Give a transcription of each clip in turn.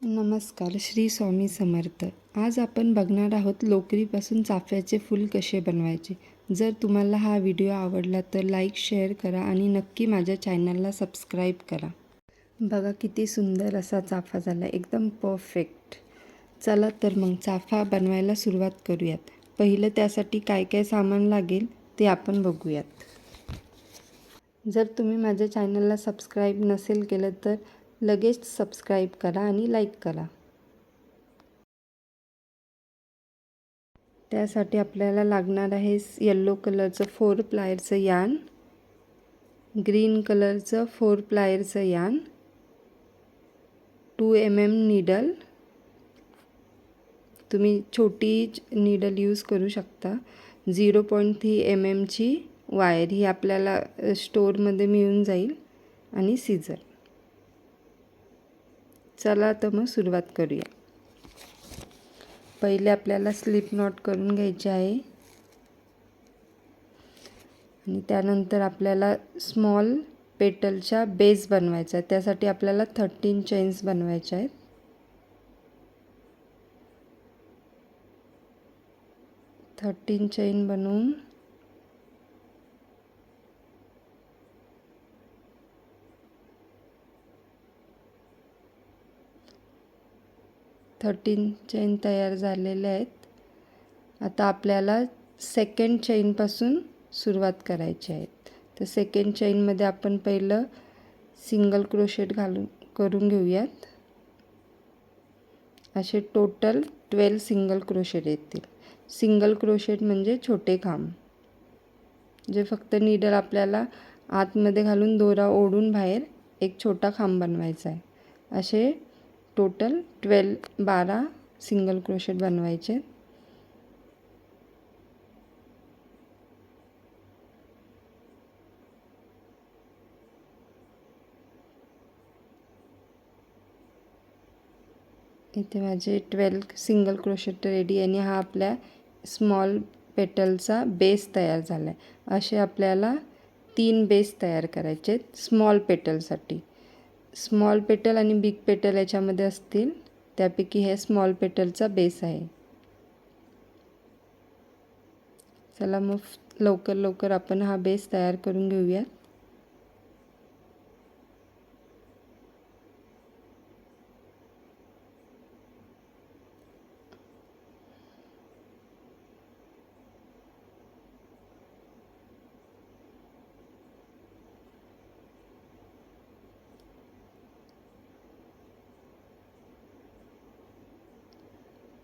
नमस्कार. श्री स्वामी समर्थ. आज आपण बघणार आहोत लोकरीपासून चाफ्याचे फूल कसे बनवायचे. जर तुम्हाला हा व्हिडिओ आवडला तर लाईक शेअर करा आणि नक्की माझ्या चॅनलला सबस्क्राईब करा. बघा किती सुंदर असा चाफा झाला, एकदम परफेक्ट. चला तर मग चाफा बनवायला सुरुवात करूयात. पहिलं त्यासाठी काय काय सामान लागेल ते आपण बघूयात. जर तुम्ही माझ्या चॅनलला सबस्क्राईब नसेल केलं तर लगेच सबस्क्राईब करा आणि लाईक करा. त्यासाठी आपल्याला लागणार आहे येलो कलरचं 4 प्लायरचं यार्न, ग्रीन कलरचं 4 प्लायरचं यार्न, 2 mm नीडल. तुम्ही छोटी नीडल यूज करू शकता. 0.3 mm ची वायर, ही आपल्याला स्टोअरमध्ये मिळून जाईल, आणि सीझर. चला तर मग सुरुवात करूया. पहिले आपल्याला स्लिप नॉट करून घ्यायचे आहे आणि त्यानंतर आपल्याला स्मॉल पेटलच्या बेस बनवायचा आहे. त्यासाठी आपल्याला 13 चेन्स बनवायच्या आहेत. 13 चेन बनवून चेन तयार झालेले आहेत. आता आपल्याला सेकंड चेनपासून सुरुवात करायची आहे. तर सेकंड चेनमध्ये आपण पहिलं सिंगल क्रोशेट करून घेऊयात. असे टोटल 12 सिंगल क्रोशेट येतील. सिंगल क्रोशेट म्हणजे छोटे खांब, जे फक्त नीडल आपल्याला आतमध्ये घालून दोरा ओढून बाहेर एक छोटा खांब बनवायचा आहे. असे टोटल 12 सिंगल क्रोशेट बनवायचे. इथे माझे 12 सिंगल क्रोशेट रेडी, आणि हा आपल्या स्मॉल पेटलचा बेस तयार झाला आहे. असे आपल्याला 3 बेस तयार करायचे स्मॉल पेटलसाठी. स्मॉल पेटल आणि बिग पेटल याच्यामध्ये असतील, त्यापैकी हे स्मॉल पेटलचा बेस आहे. चला मग लवकर आपण हा बेस तयार करून घेऊया.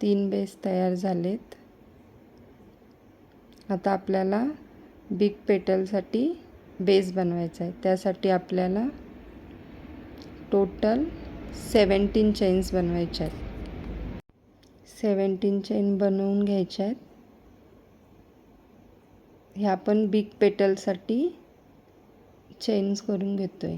तीन बेस तयार झालेत. आता आपल्याला बिग पेटलसाठी बेस बनवायचा आहे. त्यासाठी आपल्याला टोटल 17 चेन्स बनवायच्या आहेत. 17 चेन बनवून घ्यायच्या आहेत. हे आपण बिग पेटलसाठी चेन्स करून घेतोय.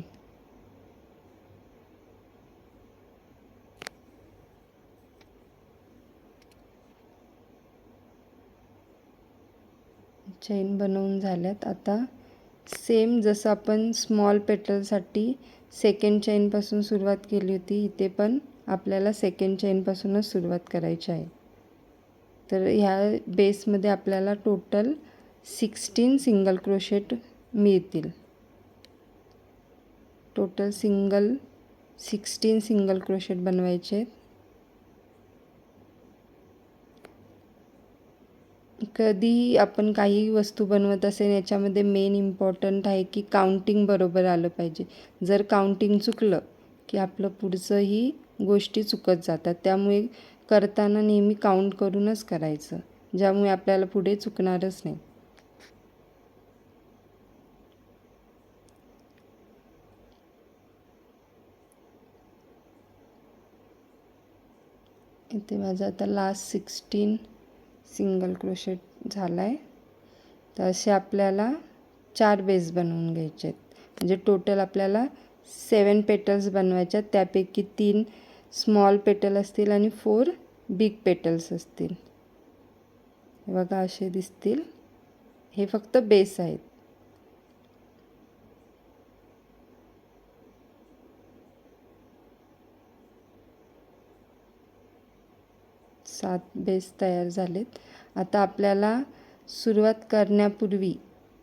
चेन बनवून झाल्यात. आता सेम जसं आपण स्मॉल पेटलसाठी सेकंड चेनपासून सुरुवात केली होती, इथे पण आपल्याला सेकंड चेनपासूनच सुरुवात करायची आहे. तर ह्या बेसमध्ये आपल्याला टोटल 16 सिंगल क्रोशेट मिळतील. टोटल 16 सिंगल क्रोशेट बनवायचे. कधी आपण काही वस्तू बनवत असेल, याच्यामध्ये मेन इम्पॉर्टंट आहे की काउंटिंग बरोबर आलं पाहिजे. जर काउंटिंग चुकलं की आपलं पुढचंही गोष्टी चुकत जातात. त्यामुळे करताना नेहमी काउंट करूनच करायचं, ज्यामुळे आपल्याला पुढे चुकणारच नाही. इथे माझं आता लास्ट 16 सिंगल क्रोशेट झाला आहे. तर असे आपल्याला 4 बेस बनवून घ्यायचे आहेत. म्हणजे टोटल आपल्याला 7 पेटल्स बनवायच्या. त्यापैकी 3 स्मॉल पेटल असतील आणि 4 बिग पेटल्स असतील. बघा असे दिसतील. हे फक्त बेस आहेत. 7 बेस तयार झालेत. आता आपल्याला सुरुवात करण्यापूर्वी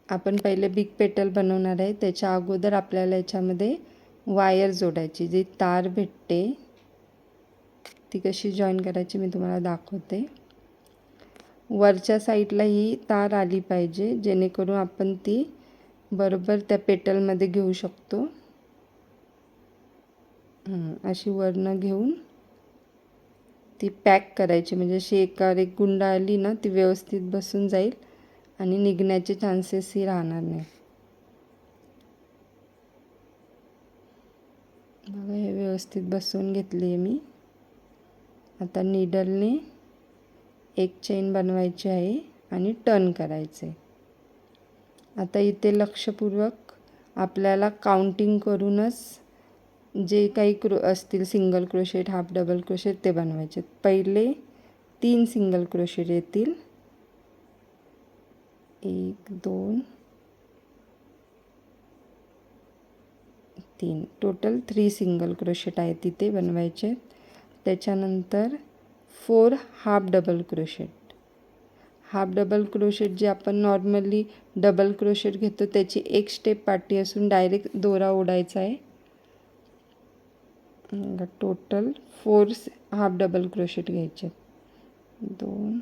आपण पहिले बिग पेटल बनवणार आहे. त्याच्या अगोदर आपल्याला याच्यामध्ये वायर जोडायची, जी तार भेटते ती कशी जॉईन करायची मी तुम्हाला दाखवते. वरच्या साईडला ही तार आली पाहिजे, जेणेकरून आपण ती बरोबर त्या पेटलमध्ये घेऊ शकतो. अशी वरनं घेऊन ती पॅक करायची, म्हणजे अशी एकावर एक गुंडा आली ना ती व्यवस्थित बसून जाईल आणि निघण्याचे चान्सेसही राहणार नाही. बघा, हे व्यवस्थित बसवून घेतली आहे मी. आता नीडलने एक चेन बनवायची आहे आणि टर्न करायचे. आता इथे लक्षपूर्वक आपल्याला काउंटिंग करूनच जे काही असतील single crochet, half double crochet ते बनवायचे. पहिले 3 सिंगल क्रोशेट येतील. 1 2 3, टोटल 3 सिंगल क्रोशेट आहेत तिथे बनवायचे. त्याच्यानंतर 4 half double crochet. Half double crochet जे आपण नॉर्मली डबल क्रोशेट घेतो त्याची एक स्टेप पाठी असून डायरेक्ट दोरा ओढायचा आहे. टोटल 4 हाफ डबल क्रोशेट घ्यायचे. 2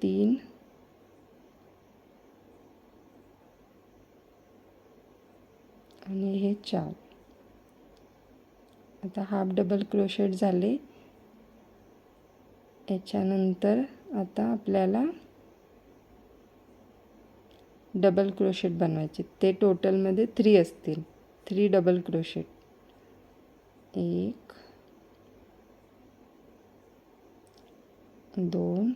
3 आणि हे 4. आता हाफ डबल क्रोशेट झाले. याच्यानंतर आता आपल्याला डबल क्रोशेट बनवायचे. ते टोटलमध्ये 3 असतील. 3 डबल क्रोशेट. 1 2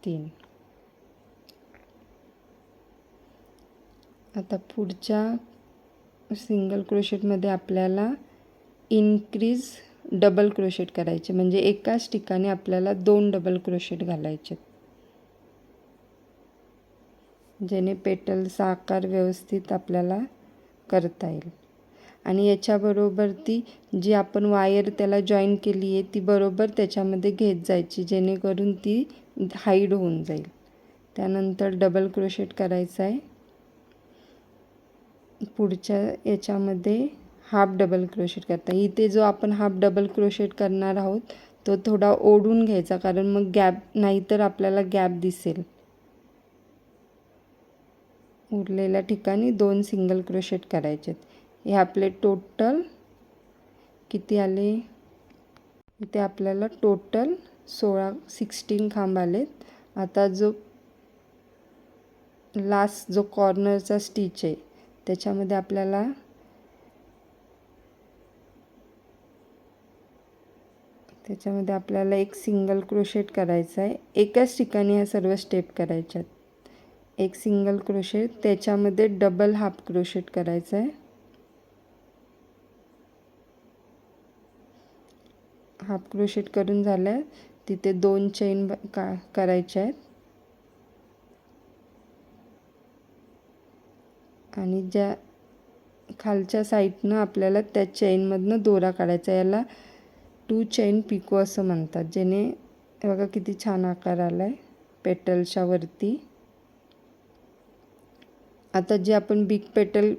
3. आता पुढच्या सिंगल क्रोशेटमध्ये आपल्याला इनक्रीज डबल क्रोशेट करायचे, म्हणजे एकाच ठिकाणी आपल्याला 2 डबल क्रोशेट घालायचे, जेणे पेटलचा आकार व्यवस्थित आपल्याला करता येईल. आणि याच्याबरोबर ती जी आपण वायर त्याला जॉईन केली आहे ती बरोबर त्याच्यामध्ये घेत जायची, जेणेकरून ती हाईड होऊन जाईल. त्यानंतर डबल क्रोशेट करायचा आहे. पुढच्या याच्यामध्ये हाफ डबल क्रोशेट करता. इथे जो आपण हाफ डबल क्रोशेट करणार आहोत तो थोडा ओढून घ्यायचा, कारण मग गॅप, नाहीतर आपल्याला गॅप दिसेल. उरलेल्या ठिकाणी 2 सिंगल क्रोशेट करायचे. हे आपले टोटल किती आले? इथे आपल्याला टोटल 16 खांब आलेत. आता जो लास्ट जो कॉर्नरचा स्टिच आहे त्याच्यामध्ये आपल्याला एक सिंगल क्रोशेट करायचा आहे. एकाच ठिकाणी ह्या सर्व स्टेप करायच्या. एक सिंगल क्रोशेट, त्याच्यामध्ये डबल हाफ क्रोशेट करायचा आहे. हाफ क्रोशेट करून झाल्या तिथे 2 चेन करायच्या आहेत. आणि ज्या खालच्या साईडनं आपल्याला त्या चेनमधनं दोरा काढायचा. याला 2 चेन पिको असं म्हणतात, जेणे बघा किती छान आकार आला आहे पेटलच्या वरती. आता जे आपण बिग पेटल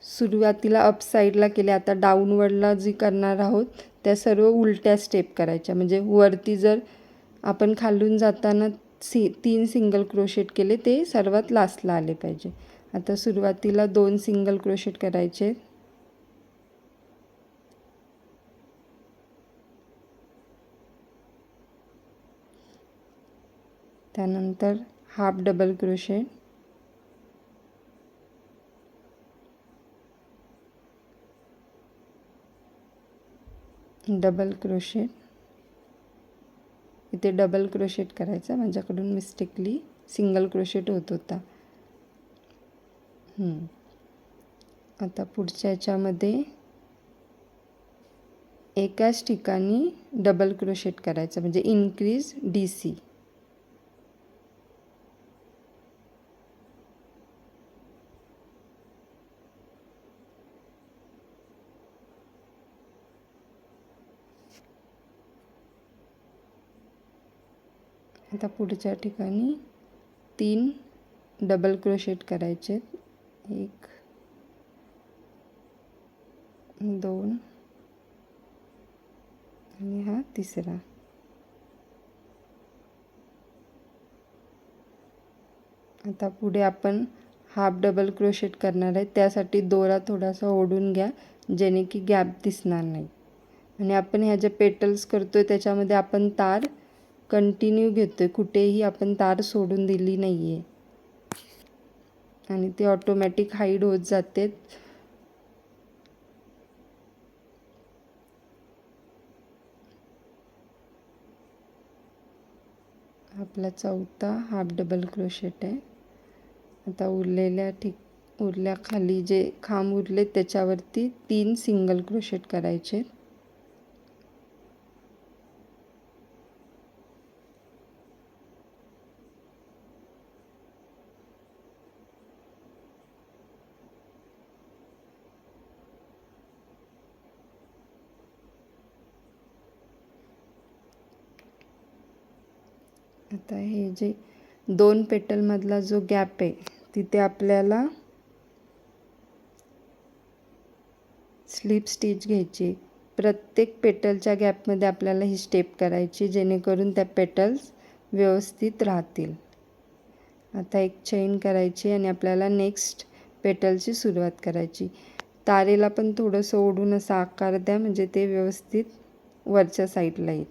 सुरुवातीला अप साईडला केले, आता डाऊनवर्डला जी करणार आहोत त्या सर्व उलट्या स्टेप करायच्या. म्हणजे वरती जर आपण खालून जाताना 3 सिंगल क्रोशेट केले ते सर्वात लास्टला आले पाहिजे. आता सुरुवातीला 2 सिंगल क्रोशेट करायचे. त्यानंतर half double crochet, double crochet. इथे डबल क्रोशेट करायचा, माझ्याकडून मिस्टेकली सिंगल क्रोशेट होत होता. आता पुढच्या याच्यामध्ये एकाच ठिकाणी डबल क्रोशेट करायचं, म्हणजे इनक्रीज DC. आता पुढच्या ठिकाणी 3 डबल क्रोशेट करायचे. 1 2 आणि हा तिसरा. आता पुढे आपण हाफ डबल क्रोशेट करणार आहे. त्यासाठी दोरा थोडासा ओढून घ्या जेणे की गॅप दिसणार नाही. आणि आपण ह्या ज्या पेटल्स करतोय त्याच्यामध्ये आपण तार कंटिन्यू घेतोय, कुठेही आपण तार सोडून दिली नाही आहे आणि ते ऑटोमॅटिक हाईड होत जाते. आपला चौथा हाफ डबल क्रोशेट आहे. आता उरल्या खाली जे खांब उरले त्याच्यावरती 3 सिंगल क्रोशेट करायचे. आता हे जे 2 पेटलमधला जो गॅप आहे तिथे आपल्याला स्लिप स्टिच घ्यायची. प्रत्येक पेटलच्या गॅपमध्ये आपल्याला ही स्टेप करायची जेणेकरून त्या पेटल्स व्यवस्थित राहतील. आता एक चेन करायची आणि आपल्याला नेक्स्ट पेटलची सुरुवात करायची. तारेला पण थोडंसं ओढून असा आकार द्या म्हणजे ते व्यवस्थित वरच्या साईडला येईल.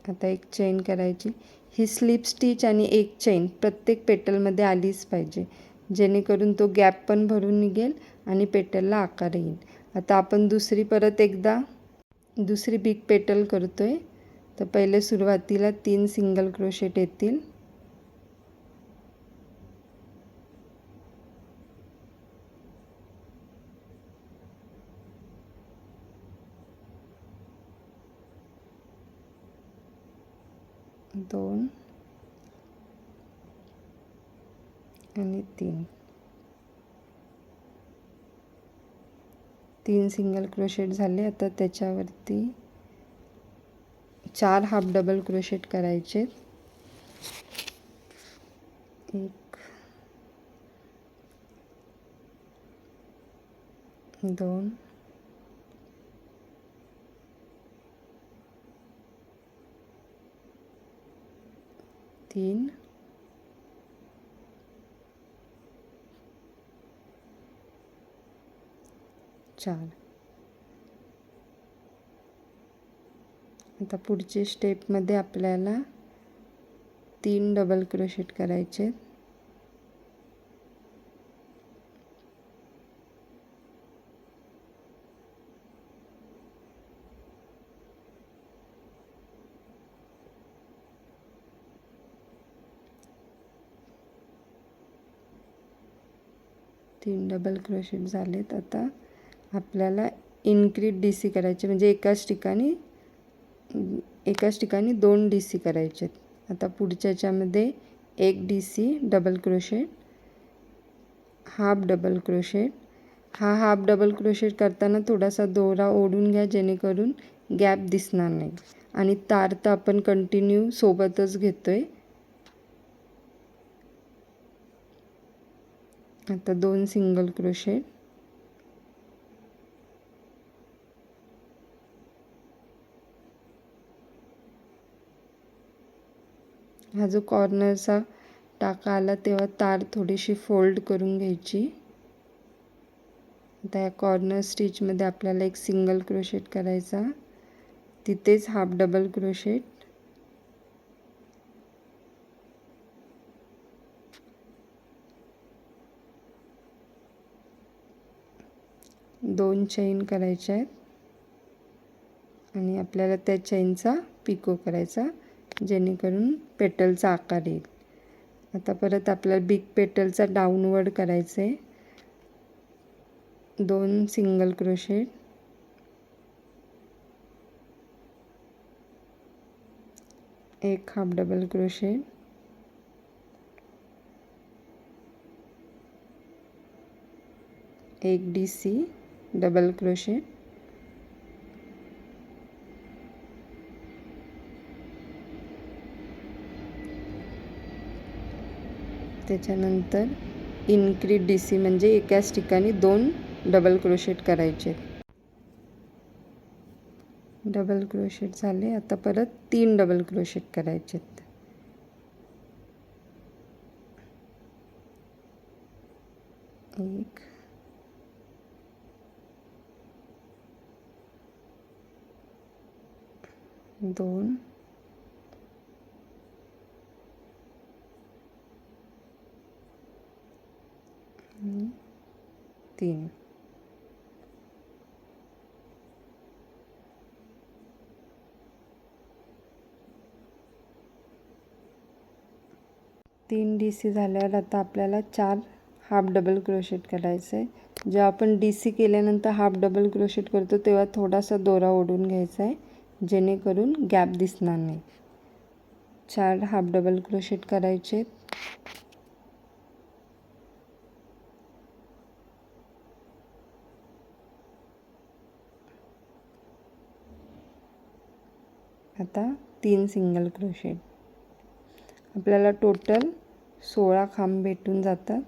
आता एक चेन करायची. ही स्लिप स्टिच आणि एक चेन प्रत्येक पेटलमध्ये आलीच पाहिजे जेणेकरून तो गॅप पण भरून निघेल आणि पेटलला आकार येईल. आता आपण दुसरी बिग पेटल करतोय. तर पहिले सुरुवातीला 3 सिंगल क्रोशेट येतील. दोन आणि 3 सिंगल क्रोशेट झाले. आता त्याच्यावरती 4 हाफ डबल क्रोशेट करायचे. 1 2 3 4. आता पुढच्या स्टेपमध्ये आपल्याला 3 डबल क्रोशेट करायचे. तीन डबल क्रोशेट झालेत. आता आपल्याला इनक्रीज DC करायचे म्हणजे एकाच ठिकाणी 2 DC करायचे. आता पुढच्या याच्यामध्ये 1 DC double crochet, half double crochet. हा हाफ डबल क्रोशेट करताना थोडासा दोरा ओढून घ्या जेणेकरून गॅप दिसणार नाही. आणि तार तर आपण कंटिन्यू सोबतच घेतोय. आता 2 सिंगल क्रोशेट, हा जो कॉर्नरचा टाका आला तेव्हा तार थोडीशी फोल्ड करून घ्यायची. आता या कॉर्नर स्टिचमध्ये आपल्याला 1 सिंगल क्रोशेट करायचा, तिथेच हाफ डबल क्रोशेट, दोन चेन करायच्या आहेत आणि आपल्याला त्या चेनचा पिको करायचा जेणेकरून पेटलचा आकार येईल. आता परत आपल्याला बिग पेटलचा डाऊनवर्ड करायचं आहे. 2 सिंगल क्रोशेट, एक हाफ डबल क्रोशेट, एक DC डबल क्रोशेट, त्याच्यानंतर इन्क्रीज DC म्हणजे एकाच ठिकाणी 2 डबल क्रोशेट करायचे. डबल क्रोशेट झाले. आता परत 3 डबल क्रोशेट करायचे. 1 2 आणि 3. तीन DC झाल्यावर आता आपल्याला 4 हाफ डबल क्रोशेट करायचं आहे. जेव्हा आपण DC केल्यानंतर हाफ डबल क्रोशेट करतो तेव्हा थोडासा दोरा ओढून घ्यायचा आहे, जेणेकरून गॅप दिसणार नाही. 4 हाफ डबल क्रोशेट करायचे. आता 3 सिंगल क्रोशेट. आपल्याला टोटल 16 खांब भेटून जातात.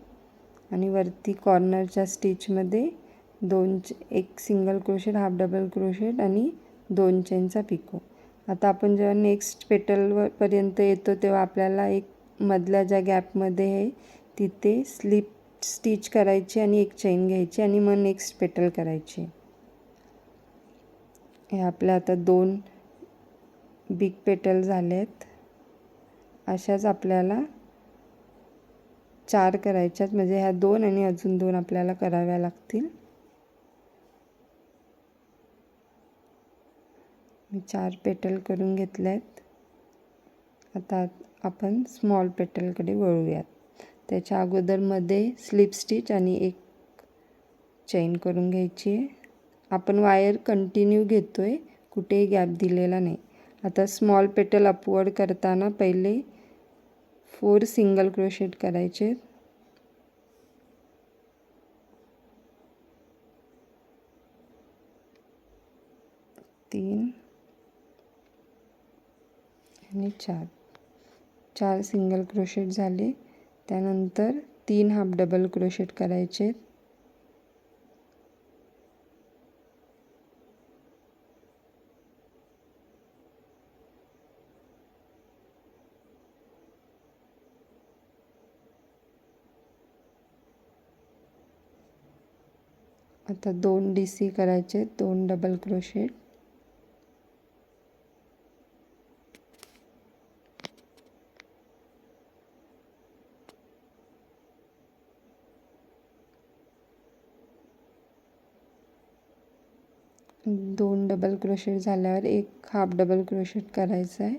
आणि वरती कॉर्नरच्या स्टिचमध्ये 1 single crochet, half double crochet आणि 2 चेनचा पिको. आता आपण जेव्हा नेक्स्ट पेटलपर्यंत येतो तेव्हा आपल्याला एक मधल्या ज्या गॅपमध्ये आहे तिथे स्लिप स्टिच करायची आणि एक चेन घ्यायची आणि मग नेक्स्ट पेटल करायची. हे आपल्या आता 2 बिग पेटल झालेत. अशाच आपल्याला 4 करायच्यात, म्हणजे ह्या 2 आणि अजून 2 आपल्याला कराव्या लागतील. मी 4 पेटल करून घेतले आहेत. आता आपण स्मॉल पेटलकडे वळूयात. त्याच्या अगोदर मध्ये स्लिप स्टिच आणि एक चेन करून घ्यायची आहे. आपण वायर कंटिन्यू घेतोय, कुठेही गॅप दिलेला नाही. आता स्मॉल पेटल अपवर्ड करताना पहिले 4 सिंगल क्रोशेट करायचे. 3 आणि 4 सिंगल क्रोशेट झाले. त्यानंतर 3 हाफ डबल क्रोशेट करायचे. आता 2 DC करायचे, 2 डबल क्रोशेट. दोन डबल क्रोशेट झाल्यावर एक हाफ डबल क्रोशेट करायचा आहे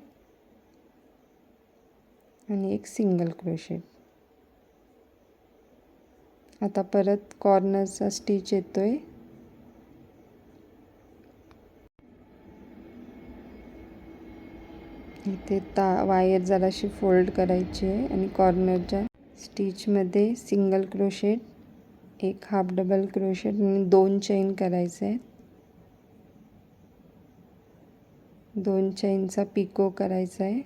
आणि एक सिंगल क्रोशेट. आता परत कॉर्नरचा स्टिच येतोय. इथे वायर जराशी फोल्ड करायची आहे आणि कॉर्नरच्या स्टिचमध्ये सिंगल क्रोशेट, एक हाफ डबल क्रोशेट आणि 2 चेन करायचे आहेत. 2 चेनचा पिको करायचा आहे.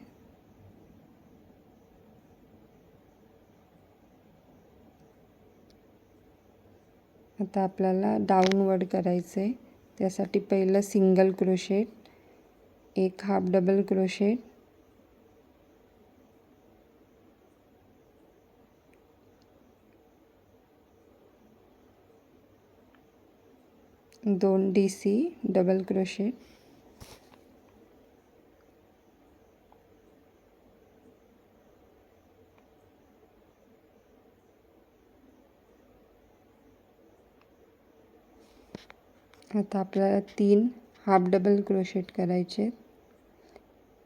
आता आपल्याला डाऊनवर्ड करायचं आहे. त्यासाठी पहिलं सिंगल क्रोशेट, एक हाफ डबल क्रोशेट, दोन DC डबल क्रोशेट, आता आपल्याला 3 हाफ डबल क्रोशेट करायचे.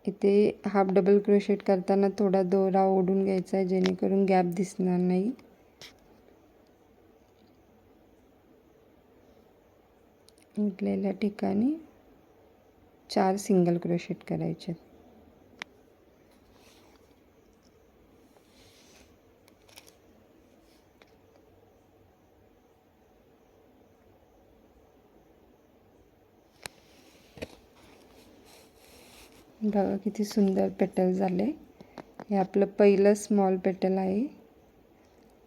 इथे हाफ डबल क्रोशेट करताना थोडा दोरा ओढून घ्यायचा आहे, जेणेकरून गॅप दिसणार नाही. उरलेल्या ठिकाणी 4 सिंगल क्रोशेट करायचे. बघा किती सुंदर पेटल झाले. हे आपलं पहिलं स्मॉल पेटल आहे.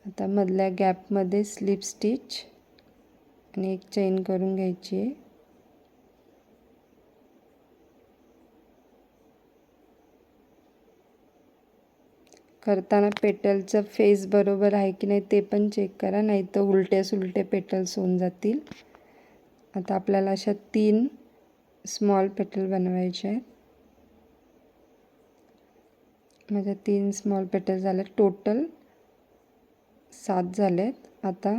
आता मधल्या गॅपमध्ये स्लिप स्टिच आणि एक चेन करून घ्यायची आहे. करताना पेटलचं फेस बरोबर आहे की नाही ते पण चेक करा, नाही तर उलटे सुलटे पेटल्स होऊन जातील. आता आपल्याला अशा 3 स्मॉल पेटल बनवायचे आहेत. माझ्या 3 स्मॉल पेटल झाले, टोटल 7 झालेत. आता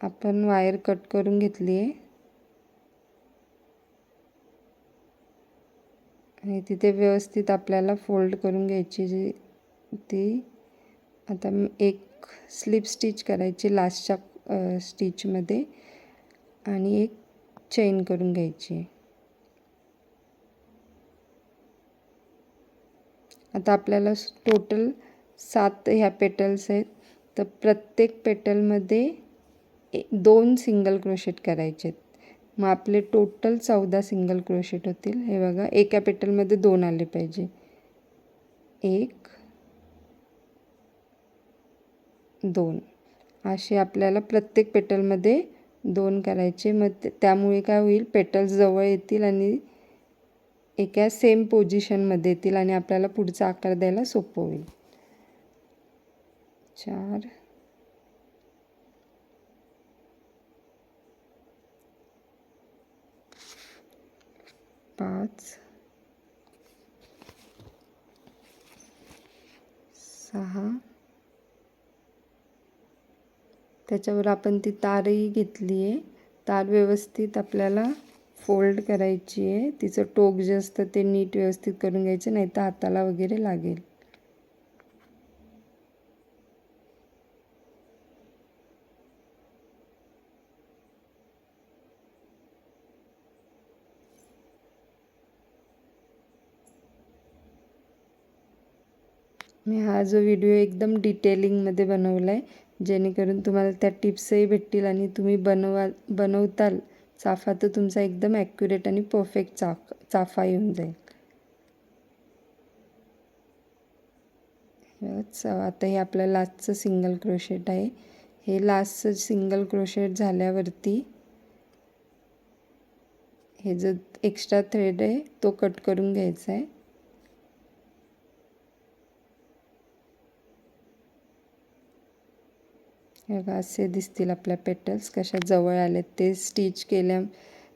आपण वायर कट करून घेतली आहे आणि तिथे व्यवस्थित आपल्याला फोल्ड करून घ्यायची जी ती. आता एक स्लिप स्टिच करायची लास्टच्या स्टिचमध्ये आणि एक चेन करून घ्यायची. आता आपल्याला टोटल 7 ह्या पेटल्स आहेत, तर प्रत्येक पेटलमध्ये 2 सिंगल क्रोशेट करायचे आहेत. मग आपले टोटल 14 सिंगल क्रोशेट होतील. हे बघा, एका पेटलमध्ये 2 आले पाहिजे. 1 2 असे आपल्याला प्रत्येक पेटलमध्ये 2 करायचे. मग त्यामुळे काय होईल, पेटल्स जवळ येतील आणि एका सेम पोझिशनमध्ये येतील आणि आपल्याला पुढचा आकार द्यायला सोपं होईल. 4 5 6 त्याच्यावर आपण ती तारही घेतली आहे. तार व्यवस्थित आपल्याला फोल्ड करायची आहे. तिचं टोक जे असतं ते नीट व्यवस्थित करून घ्यायचं, नाही तर हाताला वगैरे लागेल. मी हा जो व्हिडिओ एकदम डिटेलिंगमध्ये बनवला आहे, जेणेकरून तुम्हाला त्या टिप्सही भेटतील आणि तुम्ही बनवताल चाफा तर तुमचा एकदम ॲक्युरेट आणि परफेक्ट चाफा येऊन जाईल. आता हे आपलं लास्टचं सिंगल क्रोशेट आहे. हे लास्टचं सिंगल क्रोशेट झाल्यावरती हे जो एक्स्ट्रा थ्रेड आहे तो कट करून घ्यायचा आहे. बघा, असे दिसतील आपल्या पेटल्स कशा जवळ आलेत. ते स्टिच केल्या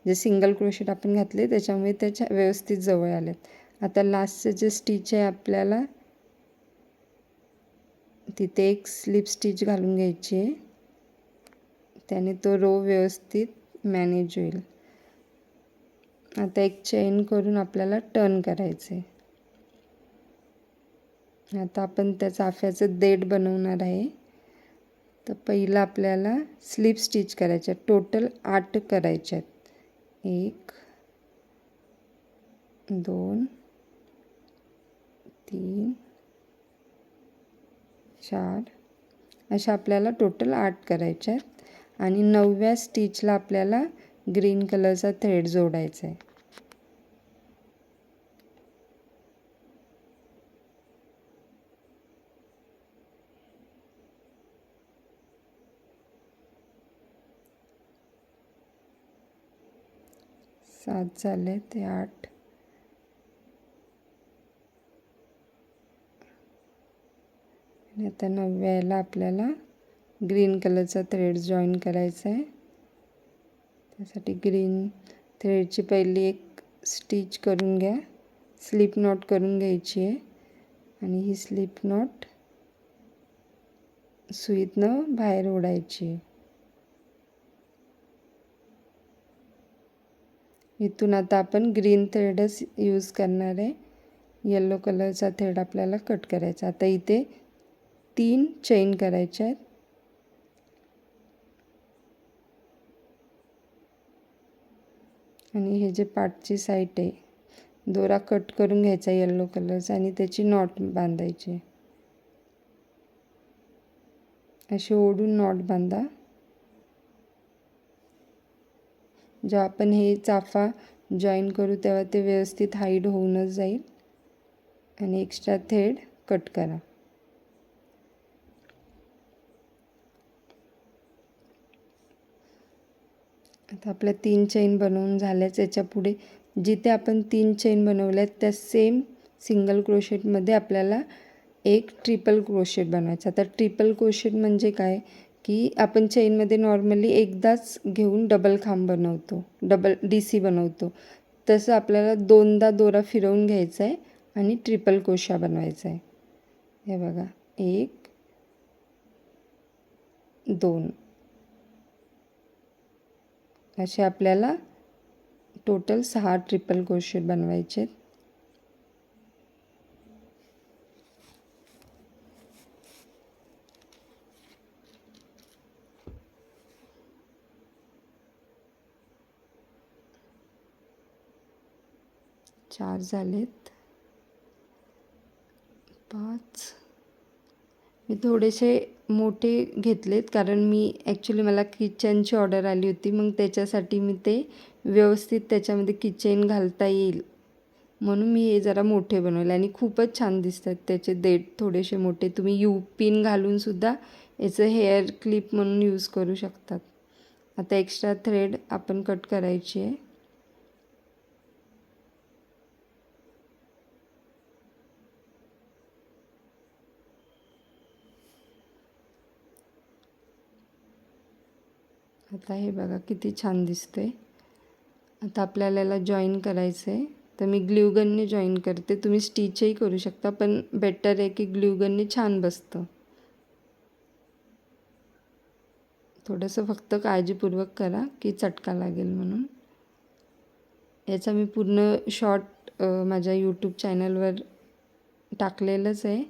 जे सिंगल क्रोशेट आपण घातले त्याच्यामुळे त्याच्या व्यवस्थित जवळ आलेत. आता लास्टचं जे स्टिच आहे आपल्याला तिथे एक स्लिप स्टिच घालून घ्यायची आहे, त्याने तो रो व्यवस्थित मॅनेज होईल. आता एक चेन करून आपल्याला टर्न करायचं आहे. आता आपण त्या चाफ्याचं देठ बनवणार आहे. तर पहिलं आपल्याला स्लिप स्टिच करायच्या, टोटल 8 करायच्या आहेत. 1 2 3 4 अशा आपल्याला टोटल 8 करायच्या आहेत. आणि 9व्या स्टिचला आपल्याला ग्रीन कलरचा थ्रेड जोडायचा आहे. सात झाले ते 8. आणि आता 9व्याला आपल्याला ग्रीन कलरचा थ्रेड जॉईन करायचा आहे. त्यासाठी ग्रीन थ्रेडची पहिली एक स्टिच करून घ्या, स्लिप नॉट करून घ्यायची आहे आणि ही स्लिप नॉट सुईतनं बाहेर ओढायची आहे. इथून आता आपण ग्रीन थ्रेडच यूज करणार आहे. येलो कलरचा थ्रेड आपल्याला कट करायचा. आता इथे 3 चेन करायच्या आहेत. आणि हे जे पाठची साईड आहे, दोरा कट करून घ्यायचा येलो कलरचा आणि त्याची नॉट बांधायची. अशी ओढून नॉट बांधा. जेव्हा आपण हे चाफा जॉईन करू तेव्हा ते व्यवस्थित हाईड होऊनच जाईल. आणि एक्स्ट्रा थ्रेड कट करा. आता आपल्या 3 चेन बनवून झाल्याच. याच्या पुढे जिथे आपण 3 चेन बनवल्या आहेत त्या सेम सिंगल क्रोशेटमध्ये आपल्याला एक ट्रिपल क्रोशेट बनवायचा. आता ट्रिपल क्रोशेट म्हणजे काय की आपण चेनमध्ये नॉर्मली एकदाच घेऊन डबल खांब बनवतो, डबल DC बनवतो. तसं आपल्याला 2दा दोरा फिरवून घ्यायचा आहे आणि ट्रिपल क्रोशा बनवायचा आहे. हे बघा 1 2 असे आपल्याला टोटल 6 ट्रिपल क्रोशेट बनवायचे आहेत. चार झालेत. 5 मी थोडेसे मोठे घेतलेत कारण मी ॲक्च्युली मला किचनची ऑर्डर आली होती. मग त्याच्यासाठी मी ते व्यवस्थित त्याच्यामध्ये किचन घालता येईल म्हणून मी हे जरा मोठे बनवले आणि खूपच छान दिसतात त्याचे देठ थोडेसे मोठे. तुम्ही पिन घालूनसुद्धा याचं हेअर क्लिप म्हणून यूज करू शकतात. आता एक्स्ट्रा थ्रेड आपण कट करायची आहे. आता हे बघा किती छान दिसते. आता आपल्याला याला जॉईन करायचं आहे. तर मी ग्ल्यूगनने जॉईन करते. तुम्ही स्टिचही करू शकता पण बेटर आहे की ग्ल्यूगनने छान बसतं. थोडंसं फक्त काळजीपूर्वक करा की चटका लागेल म्हणून. याचा मी पूर्ण शॉर्ट माझ्या यूट्यूब चॅनलवर टाकलेलंच आहे.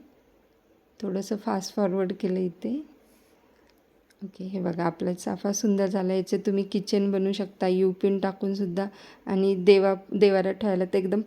थोडंसं फास्ट फॉरवर्ड केलं इथे. ओके हे बघा आपला चाफा सुंदर झाला. याचे तुम्ही किचन बनवू शकता पिन टाकूनसुद्धा आणि देवाऱ्यात ठेवायला तर एकदम